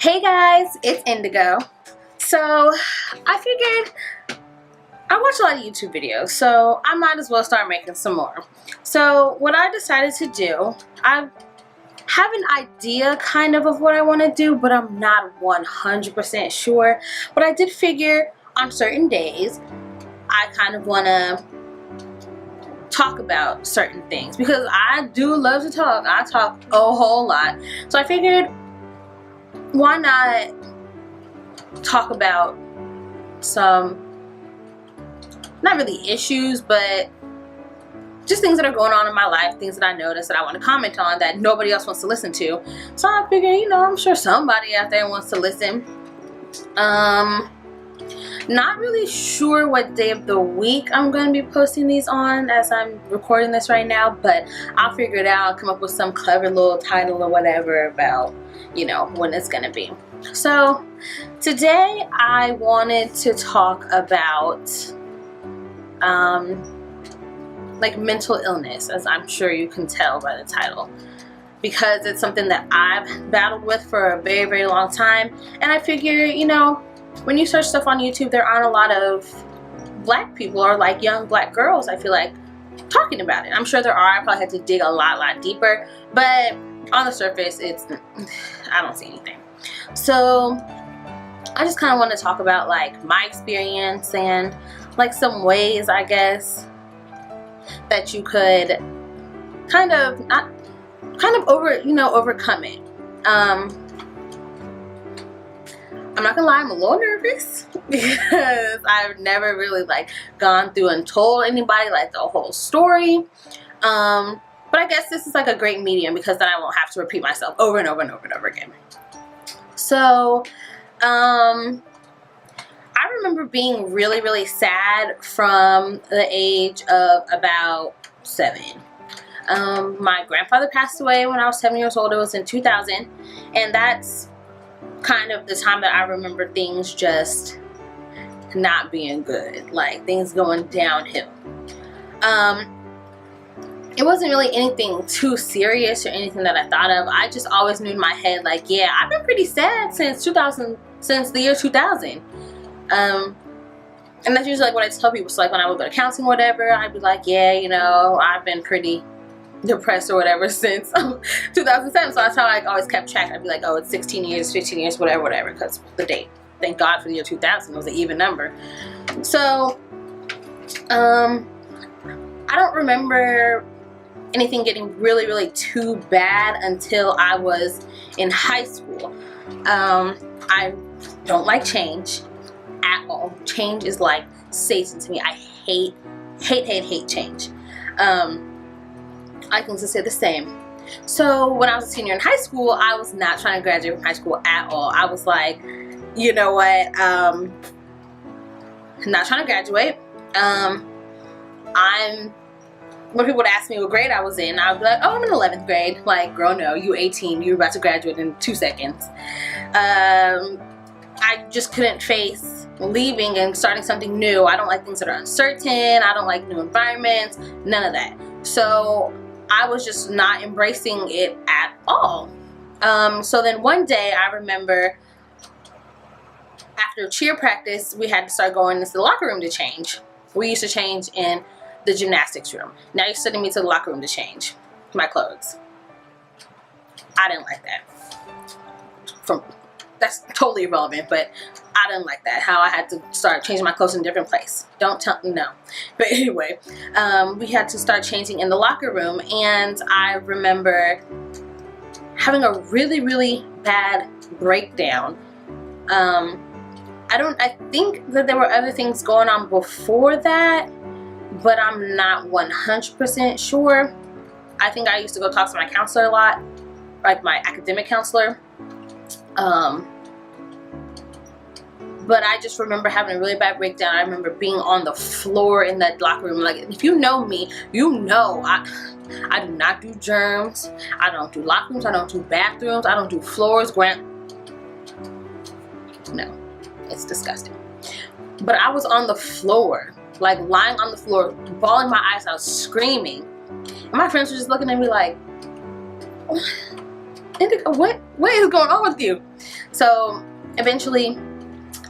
Hey guys, it's Indigo. So I figured I watch a lot of YouTube videos, so I might as well start making some more. So what I decided to do, I have an idea kind of what I want to do, but I'm not 100% sure. But I did figure on certain days I kind of want to talk about certain things because I do love to talk. I talk a whole lot. So I figured, why not talk about some, not really issues, but just things that are going on in my life, things that I notice that I want to comment on that nobody else wants to listen to. So I figured, I'm sure somebody out there wants to listen. Not really sure what day of the week I'm going to be posting these on as I'm recording this right now, but I'll figure it out, come up with some clever little title or whatever about, when it's going to be. So today I wanted to talk about like mental illness, as I'm sure you can tell by the title, because it's something that I've battled with for a very, very long time. And I figure, when you search stuff on YouTube, there aren't a lot of black people or like young black girls, I feel like, talking about it. I'm sure there are. I probably had to dig a lot deeper, but on the surface, I don't see anything. So I just kind of want to talk about like my experience and like some ways, I guess, that you could overcome it. I'm not gonna lie, I'm a little nervous because I've never really like gone through and told anybody like the whole story. But I guess this is like a great medium because then I won't have to repeat myself over and over and over and over again. So, I remember being really, really sad from the age of about 7. My grandfather passed away when I was 7 years old. It was in 2000, and that's kind of the time that I remember things just not being good, like things going downhill. It wasn't really anything too serious or anything that I thought of. I just always knew in my head, like, yeah, I've been pretty sad since the year 2000. And that's usually like what I tell people. So like when I would go to counseling or whatever, I'd be like, yeah, I've been pretty depressed or whatever since 2007. So that's how I always kept track. I'd be like, oh, it's 16 years, 15 years, whatever, because the date. Thank God for the year 2000 was an even number. So, I don't remember anything getting really, really too bad until I was in high school. I don't like change at all. Change is like Satan to me. I hate change. I can just say the same. So when I was a senior in high school, I was not trying to graduate from high school at all. I was like, you know what, I'm not trying to graduate. When people would ask me what grade I was in, I would be like, oh, I'm in 11th grade. Like, girl, no, you're 18, you're about to graduate in 2 seconds. I just couldn't face leaving and starting something new. I don't like things that are uncertain. I don't like new environments, none of that. So I was just not embracing it at all. So then one day I remember after cheer practice, we had to start going into the locker room to change. We used to change in the gymnastics room. Now you're sending me to the locker room to change my clothes. I didn't like that. That's totally irrelevant, but I didn't like that. How I had to start changing my clothes in a different place. Don't tell me, no. But anyway, we had to start changing in the locker room, and I remember having a really, really bad breakdown. I think that there were other things going on before that, but I'm not 100% sure. I think I used to go talk to my counselor a lot, like my academic counselor. But I just remember having a really bad breakdown. I remember being on the floor in that locker room. Like, if you know me, you know I do not do germs. I don't do locker rooms. I don't do bathrooms. I don't do floors. No, it's disgusting. But I was on the floor, like lying on the floor, bawling my eyes out, screaming. And my friends were just looking at me like, Indigo, what is going on with you? So eventually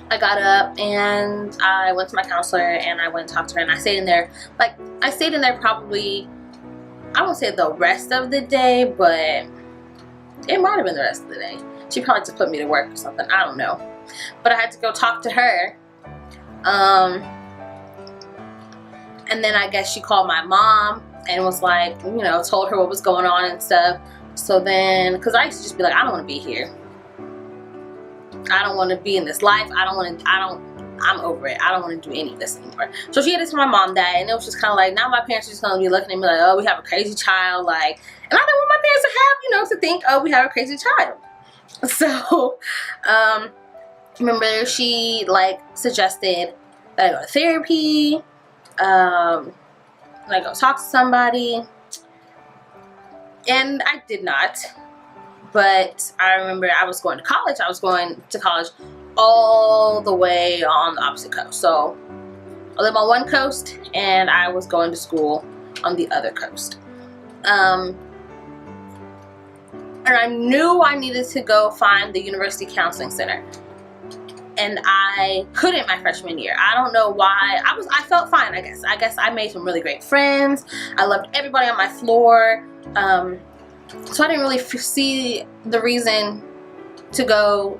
I got up and I went to my counselor and I went and talked to her, and I stayed in there. Like, I stayed in there probably, I won't say the rest of the day, but it might have been the rest of the day. She probably just put me to work or something, I don't know. But I had to go talk to her. And then I guess she called my mom and was like, you know, told her what was going on and stuff. So then, because I used to just be like, I don't want to be here. I don't want to be in this life. I'm over it. I don't want to do any of this anymore. So she had to tell my mom that, and it was just kind of like, now my parents are just going to be looking at me like, oh, we have a crazy child. Like, and I didn't want my parents to have, you know, to think, oh, we have a crazy child. So, remember she like suggested that I go to therapy, that I go talk to somebody, and I did not. But I remember I was going to college. I was going to college all the way on the opposite coast. So I live on one coast and I was going to school on the other coast. And I knew I needed to go find the University Counseling Center. And I couldn't my freshman year. I don't know why. I felt fine, I guess. I guess I made some really great friends. I loved everybody on my floor. So I didn't really see the reason to go,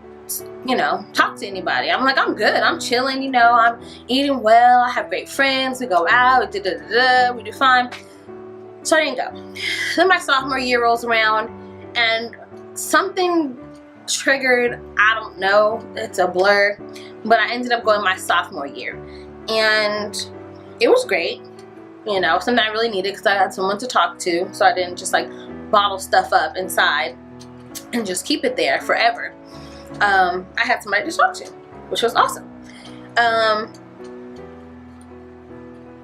you know, talk to anybody. I'm like, I'm good. I'm chilling, you know. I'm eating well. I have great friends. We go out. We do fine. So I didn't go. Then my sophomore year rolls around and something triggered. I don't know. It's a blur. But I ended up going my sophomore year. And it was great. You know, something I really needed because I had someone to talk to. So I didn't just like bottle stuff up inside and just keep it there forever. I had somebody to talk to, which was awesome.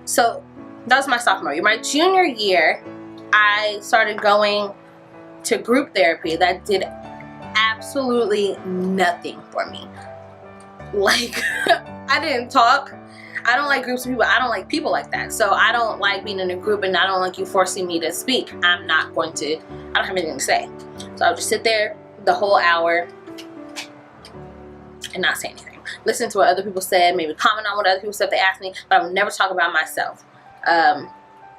So that was my sophomore year. My junior year, I started going to group therapy that did absolutely nothing for me. Like, I didn't talk. I don't like groups of people. I don't like people like that. So I don't like being in a group, and I don't like you forcing me to speak. I don't have anything to say. So I'll just sit there the whole hour and not say anything. Listen to what other people said, maybe comment on what other people said if they asked me, but I would never talk about myself.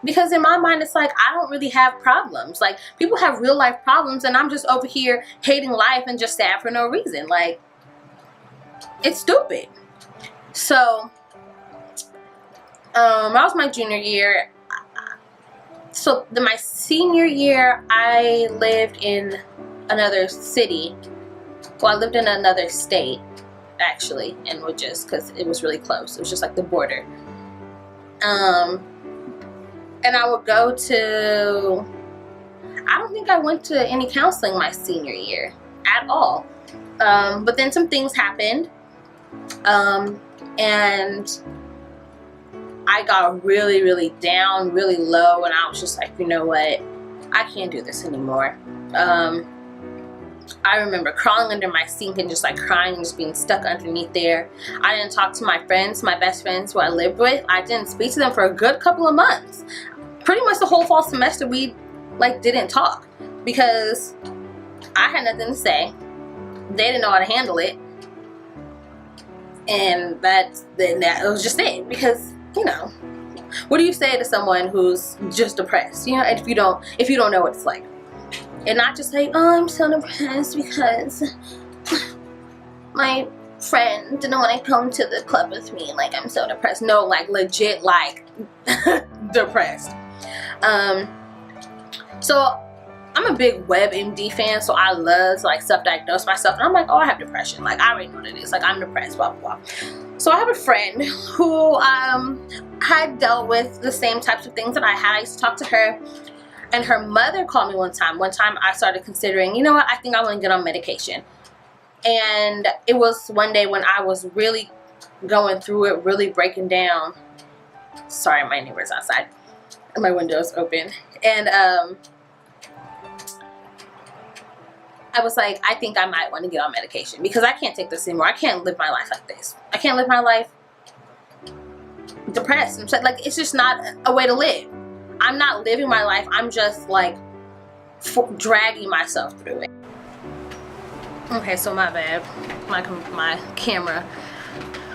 Because in my mind, it's like, I don't really have problems. Like, people have real life problems, and I'm just over here hating life and just sad for no reason. Like, it's stupid. So that was my junior year. So my senior year, I lived in another city. Well, I lived in another state, actually, and would just, because it was really close. It was just like the border. And I would go to, I don't think I went to any counseling my senior year at all. But then some things happened. And I got really, really down, really low, and I was just like, you know what? I can't do this anymore. I remember crawling under my sink and just like crying and just being stuck underneath there. I didn't talk to my friends, my best friends who I lived with. I didn't speak to them for a good couple of months. Pretty much the whole fall semester we like didn't talk because I had nothing to say. They didn't know how to handle it. And that was just it. Because, you know, what do you say to someone who's just depressed? You know, if you don't know what it's like. And not just like, oh, I'm so depressed because my friend didn't want to come to the club with me. Like, I'm so depressed. No, like, legit, like, depressed. So I'm a big WebMD fan, so I love to like self-diagnose myself. And I'm like, oh, I have depression. Like, I already know what it is. Like, I'm depressed, blah, blah, blah. So I have a friend who had dealt with the same types of things that I had. I used to talk to her. And her mother called me one time. One time I started considering, you know what, I think I want to get on medication. And it was one day when I was really going through it, really breaking down. Sorry, my neighbor's outside. My window's open. And I was like, I think I might want to get on medication because I can't take this anymore. I can't live my life like this. I can't live my life depressed. And so, like, it's just not a way to live. I'm not living my life. I'm just like dragging myself through it. Okay, so my bad. My camera,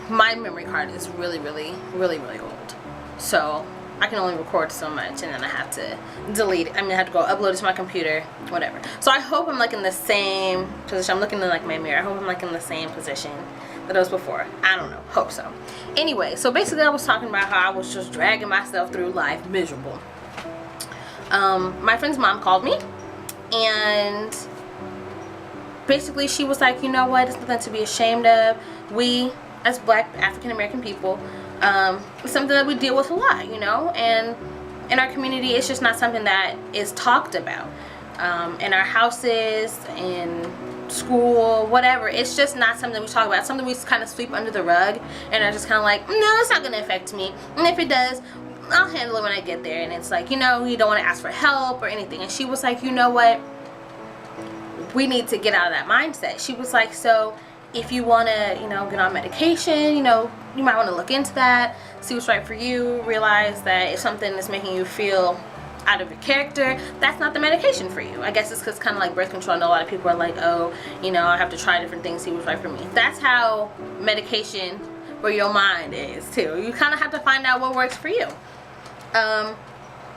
my memory card is really old. So I can only record so much, and then I have to delete it. I mean, I have to go upload it to my computer, whatever. So I hope I'm like in the same position. I'm looking in like my mirror. I hope I'm like in the same position that I was before. I don't know. Hope so. Anyway, so basically I was talking about how I was just dragging myself through life miserable. My friend's mom called me, and basically she was like, you know what, it's nothing to be ashamed of. We, as Black African American people, it's something that we deal with a lot, you know, and in our community it's just not something that is talked about. In our houses, in school, whatever, it's just not something we talk about. It's something we kind of sweep under the rug and are just kind of like, no, it's not going to affect me, and if it does, I'll handle it when I get there. And it's like, you know, you don't want to ask for help or anything. And she was like, you know what, we need to get out of that mindset. She was like, so if you want to, you know, get on medication, you know, you might want to look into that, see what's right for you, realize that if something is making you feel out of your character, that's not the medication for you. I guess it's because kind of like birth control. I know a lot of people are like, oh, you know, I have to try different things, see what's right for me. That's how medication for your mind is too. You kind of have to find out what works for you.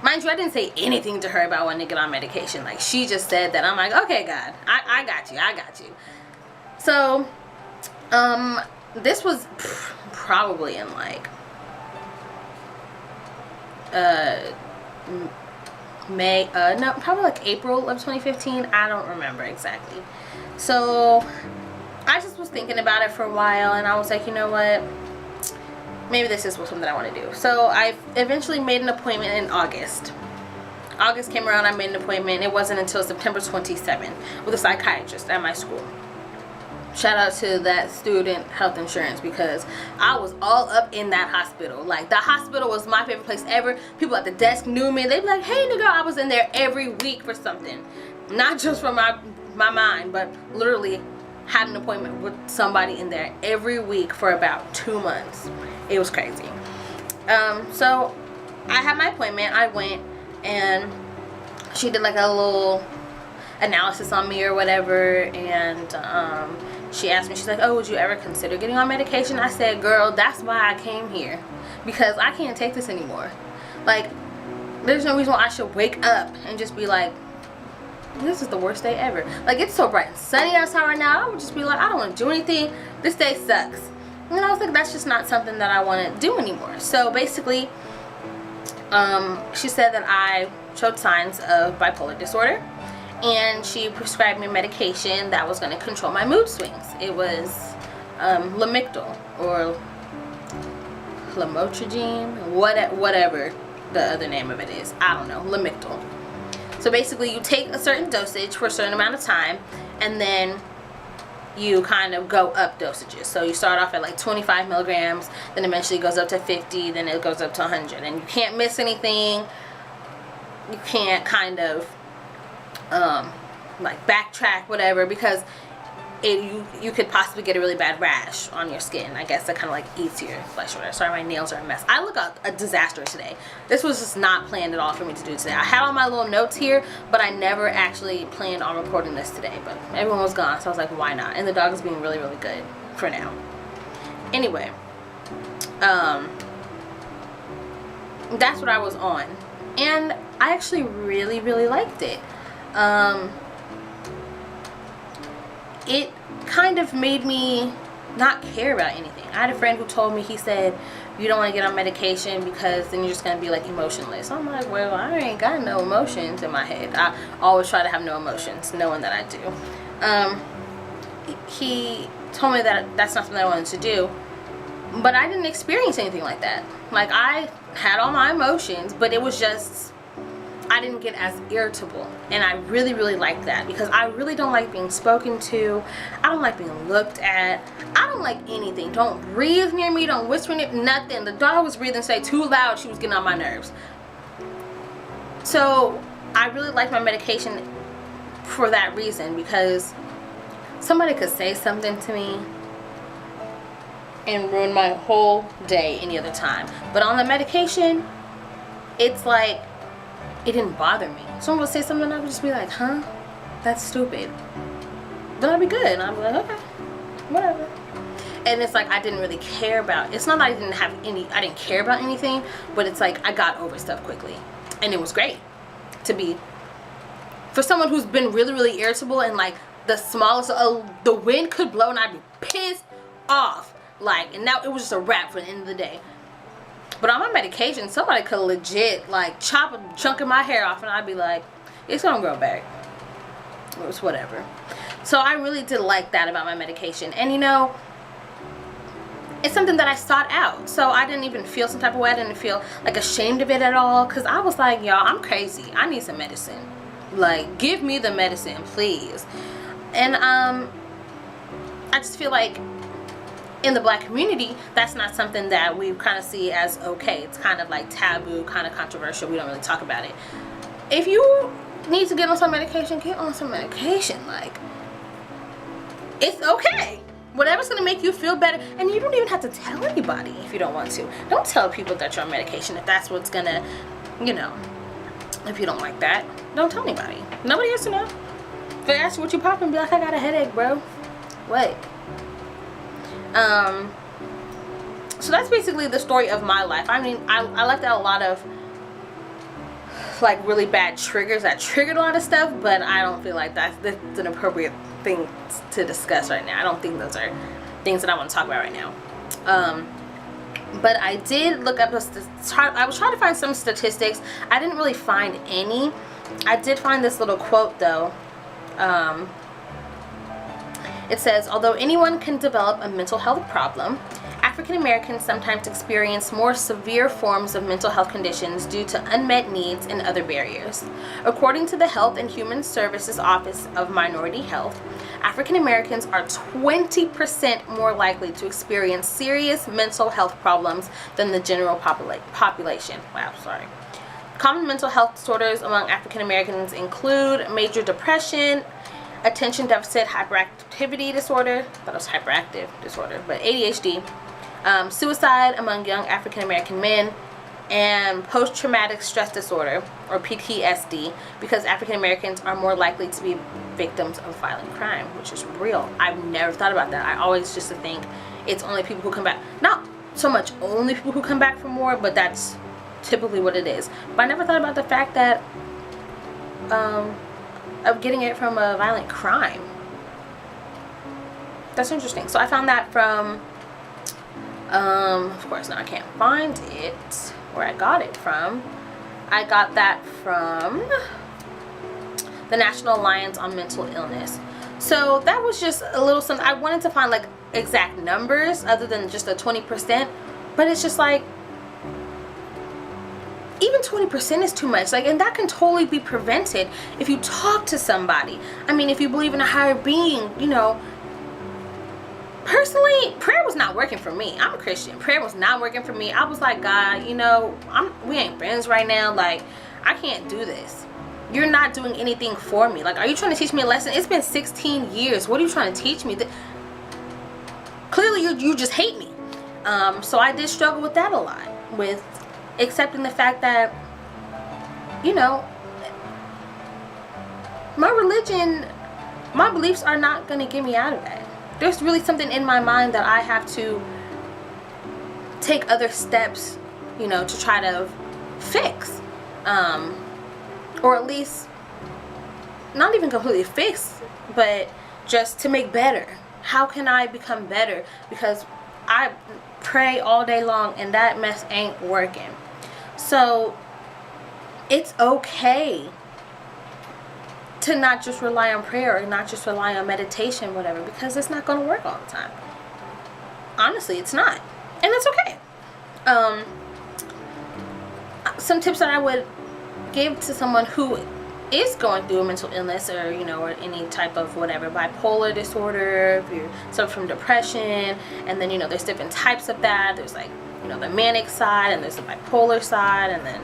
Mind you, I didn't say anything to her about wanting to get on medication. Like, she just said that. I'm like, okay, God, I got you. So, this was probably in like, probably like April of 2015. I don't remember exactly. So, I just was thinking about it for a while, and I was like, you know what? Maybe this is something I want to do. So I eventually made an appointment in August. August came around, I made an appointment. It wasn't until September 27th with a psychiatrist at my school. Shout out to that student health insurance, because I was all up in that hospital. Like, the hospital was my favorite place ever. People at the desk knew me. They'd be like, hey, nigga, I was in there every week for something. Not just for my mind, but literally had an appointment with somebody in there every week for about 2 months. It was crazy. So I had my appointment. I went, and she did like a little analysis on me or whatever, and she asked me, she's like, oh, would you ever consider getting on medication? I said, girl, that's why I came here, because I can't take this anymore. Like, there's no reason why I should wake up and just be like, this is the worst day ever. Like, it's so bright and sunny outside right now. I would just be like, I don't want to do anything. This day sucks. And I was like, that's just not something that I want to do anymore. So basically, she said that I showed signs of bipolar disorder, and she prescribed me medication that was going to control my mood swings. It was Lamictal or lamotrigine, whatever the other name of it is. I don't know. Lamictal. So basically, you take a certain dosage for a certain amount of time, and then you kind of go up dosages. So you start off at like 25 milligrams, then eventually it goes up to 50, then it goes up to 100. And you can't miss anything. You can't kind of like backtrack, whatever, because you could possibly get a really bad rash on your skin. I guess that kind of like eats your flesh. Sorry, my nails are a mess. I look a disaster today. This was just not planned at all for me to do today. I had all my little notes here, but I never actually planned on recording this today. But everyone was gone, so I was like, why not? And the dog is being really good for now. Anyway, that's what I was on, and I actually really liked it. It kind of made me not care about anything. I had a friend who told me, he said, you don't want to get on medication because then you're just going to be like emotionless. I'm like, well, I ain't got no emotions in my head. I always try to have no emotions, knowing that I do. He told me that that's not something I wanted to do, but I didn't experience anything like that. Like, I had all my emotions, but it was just, I didn't get as irritable, and I really liked that, because I really don't like being spoken to. I don't like being looked at. I don't like anything. Don't breathe near me. Don't whisper near me. Nothing. The dog was breathing, say too loud. She was getting on my nerves. So I really liked my medication for that reason, because somebody could say something to me and ruin my whole day any other time. But on the medication, it's like, it didn't bother me. Someone would say something and I would just be like, huh? That's stupid. then I'll be good. And I'll be like, okay, whatever. And it's like I didn't really care about, it's not that I didn't care about anything, but it's like I got over stuff quickly. And it was great to be, for someone who's been really, really irritable, and like the smallest, the wind could blow and I'd be pissed off. Like, and now it was just a wrap for the end of the day. But on my medication, somebody could legit like chop a chunk of my hair off and I'd be like, it's gonna grow back. It's whatever. So I really did like that about my medication. And you know, it's something that I sought out. So I didn't even feel some type of way. I didn't feel like ashamed of it at all. Because I was like, y'all, I'm crazy. I need some medicine. Like, give me the medicine, please. And I just feel like in the black community, that's not something that we kind of see as okay. It's kind of like taboo, kind of controversial. We don't really talk about it. If you need to get on some medication, get on some medication. Like, it's okay. Whatever's going to make you feel better. And you don't even have to tell anybody if you don't want to. Don't tell people that you're on medication if that's what's going to, you know, if you don't like that. Don't tell anybody. Nobody has to know. If they ask you what you popping, be like, I got a headache, bro. What? So that's basically the story of my life. I mean, I left out a lot of like really bad triggers that triggered a lot of stuff, but I don't feel like that's an appropriate thing to discuss right now. I don't think those are things that I want to talk about right now. But I did look up I was trying to find some statistics. I didn't really find any. I did find this little quote though. It says, although anyone can develop a mental health problem, African Americans sometimes experience more severe forms of mental health conditions due to unmet needs and other barriers. According to the Health and Human Services Office of Minority Health, African Americans are 20% more likely to experience serious mental health problems than the general population. Wow, sorry. Common mental health disorders among African Americans include major depression, attention deficit hyperactivity disorder, I thought it was hyperactive disorder, but ADHD, suicide among young African American men, and post-traumatic stress disorder, or PTSD, because African Americans are more likely to be victims of violent crime, which is real. I've never thought about that. I always just think it's only people who come back, not so much only people who come back from war, but that's typically what it is. But I never thought about the fact that of getting it from a violent crime. That's interesting. So I found that from of course now I can't find it where I got it from. I got that from the National Alliance on Mental Illness. So that was just a little something. I wanted to find like exact numbers other than just the 20%, but it's just like even 20% is too much. Like, and that can totally be prevented if you talk to somebody. I mean, if you believe in a higher being, you know. Personally, prayer was not working for me. I'm a Christian. Prayer was not working for me. I was like, God, you know, we ain't friends right now. Like, I can't do this. You're not doing anything for me. Like, are you trying to teach me a lesson? It's been 16 years. What are you trying to teach me? Clearly, you just hate me. So I did struggle with that a lot. With accepting the fact that, you know, my religion, my beliefs are not going to get me out of that. There's really something in my mind that I have to take other steps, you know, to try to fix. Or at least, not even completely fix, but just to make better. How can I become better? Because I pray all day long and that mess ain't working. So it's okay to not just rely on prayer or not just rely on meditation, whatever, because it's not going to work all the time. Honestly, it's not. And that's okay. Some tips that I would give to someone who is going through a mental illness or, you know, or any type of whatever, bipolar disorder, if you're suffering from depression, and then, you know, there's different types of that. There's like, you know, the manic side, and there's the bipolar side, and then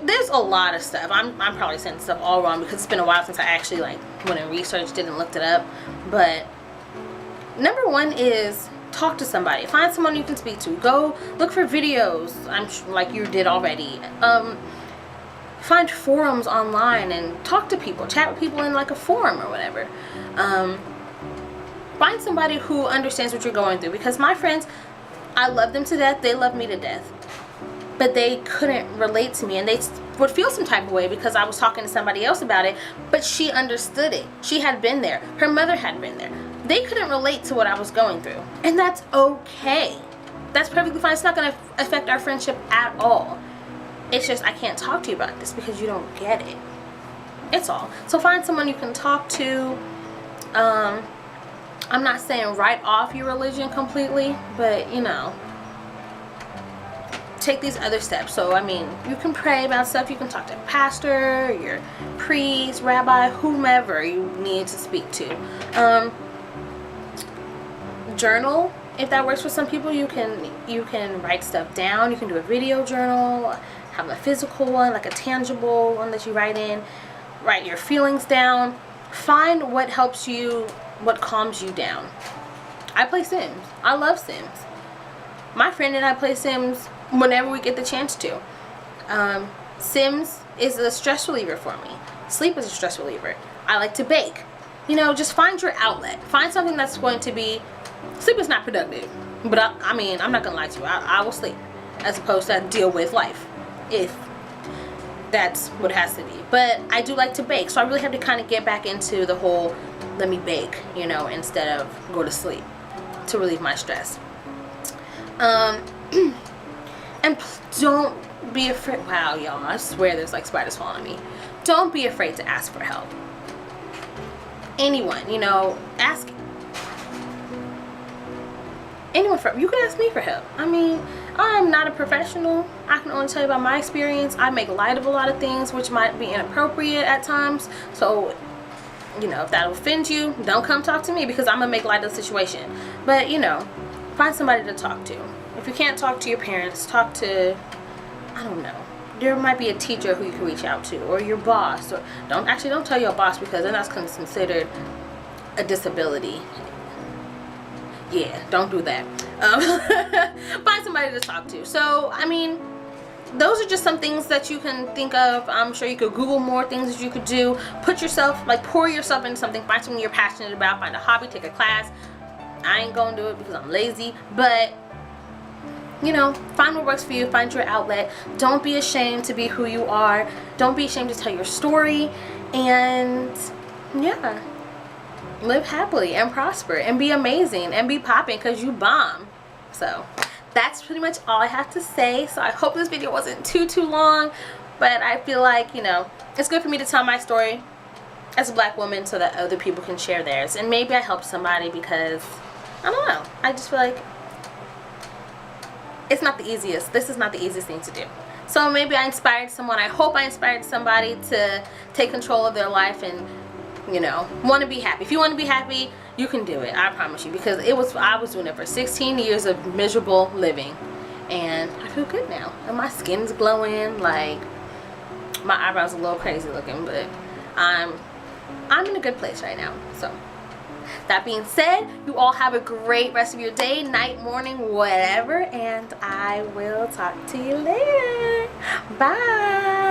there's a lot of stuff. I'm probably saying stuff all wrong because it's been a while since I actually like went and researched it and looked it up. But number one is talk to somebody. Find someone you can speak to. Go look for videos. I'm like you did already. find forums online and talk to people, chat with people in like a forum or whatever. Find somebody who understands what you're going through, because my friends, I love them to death, they love me to death, but they couldn't relate to me, and they would feel some type of way because I was talking to somebody else about it, but she understood it. She had been there. Her mother had been there. They couldn't relate to what I was going through, and that's okay. That's perfectly fine. It's not going to affect our friendship at all. It's just I can't talk to you about this because you don't get it. It's all. So find someone you can talk to. I'm not saying write off your religion completely, but you know, take these other steps. So I mean, you can pray about stuff, you can talk to a pastor, your priest, rabbi, whomever you need to speak to. Journal, if that works for some people. You can write stuff down. You can do a video journal, have a physical one, like a tangible one that you write in. Write your feelings down. Find what helps you, what calms you down. I play Sims. I love Sims. My friend and I play Sims whenever we get the chance to. Sims is a stress reliever for me. Sleep is a stress reliever. I like to bake. You know, just find your outlet. Find something that's going to be... Sleep is not productive, but I mean, I'm not gonna lie to you. I will sleep as opposed to deal with life, if that's what it has to be. But I do like to bake, so I really have to kind of get back into the whole let me bake, you know, instead of go to sleep to relieve my stress. And don't be afraid. Wow, y'all, I swear there's like spiders following me. Don't be afraid to ask for help. Anyone, you know, ask anyone for, you can ask me for help. I mean, I'm not a professional. I can only tell you about my experience. I make light of a lot of things which might be inappropriate at times. So, you know, if that offends you, don't come talk to me because I'm gonna make light of the situation. But, you know, find somebody to talk to. If you can't talk to your parents, talk to, I don't know. There might be a teacher who you can reach out to, or your boss. Or don't tell your boss, because then that's considered a disability. Yeah, don't do that. Find somebody to talk to. So, I mean, those are just some things that you can think of. I'm sure you could Google more things that you could do. Put yourself, like, pour yourself into something. Find something you're passionate about. Find a hobby. Take a class. I ain't gonna do it because I'm lazy. But, you know, find what works for you. Find your outlet. Don't be ashamed to be who you are. Don't be ashamed to tell your story. And, yeah. Live happily and prosper and be amazing and be popping because you bomb. So that's pretty much all I have to say. So I hope this video wasn't too long, but I feel like, you know, it's good for me to tell my story as a black woman so that other people can share theirs, and maybe I helped somebody, because I don't know, I just feel like it's not the easiest. This is not the easiest thing to do. So maybe I inspired someone. I hope I inspired somebody to take control of their life and, you know, want to be happy. If you want to be happy, you can do it. I promise you, because I was doing it for 16 years of miserable living, and I feel good now, and my skin's glowing. Like, my eyebrows are a little crazy looking, but I'm in a good place right now. So that being said, you all have a great rest of your day, night, morning, whatever, and I will talk to you later. Bye.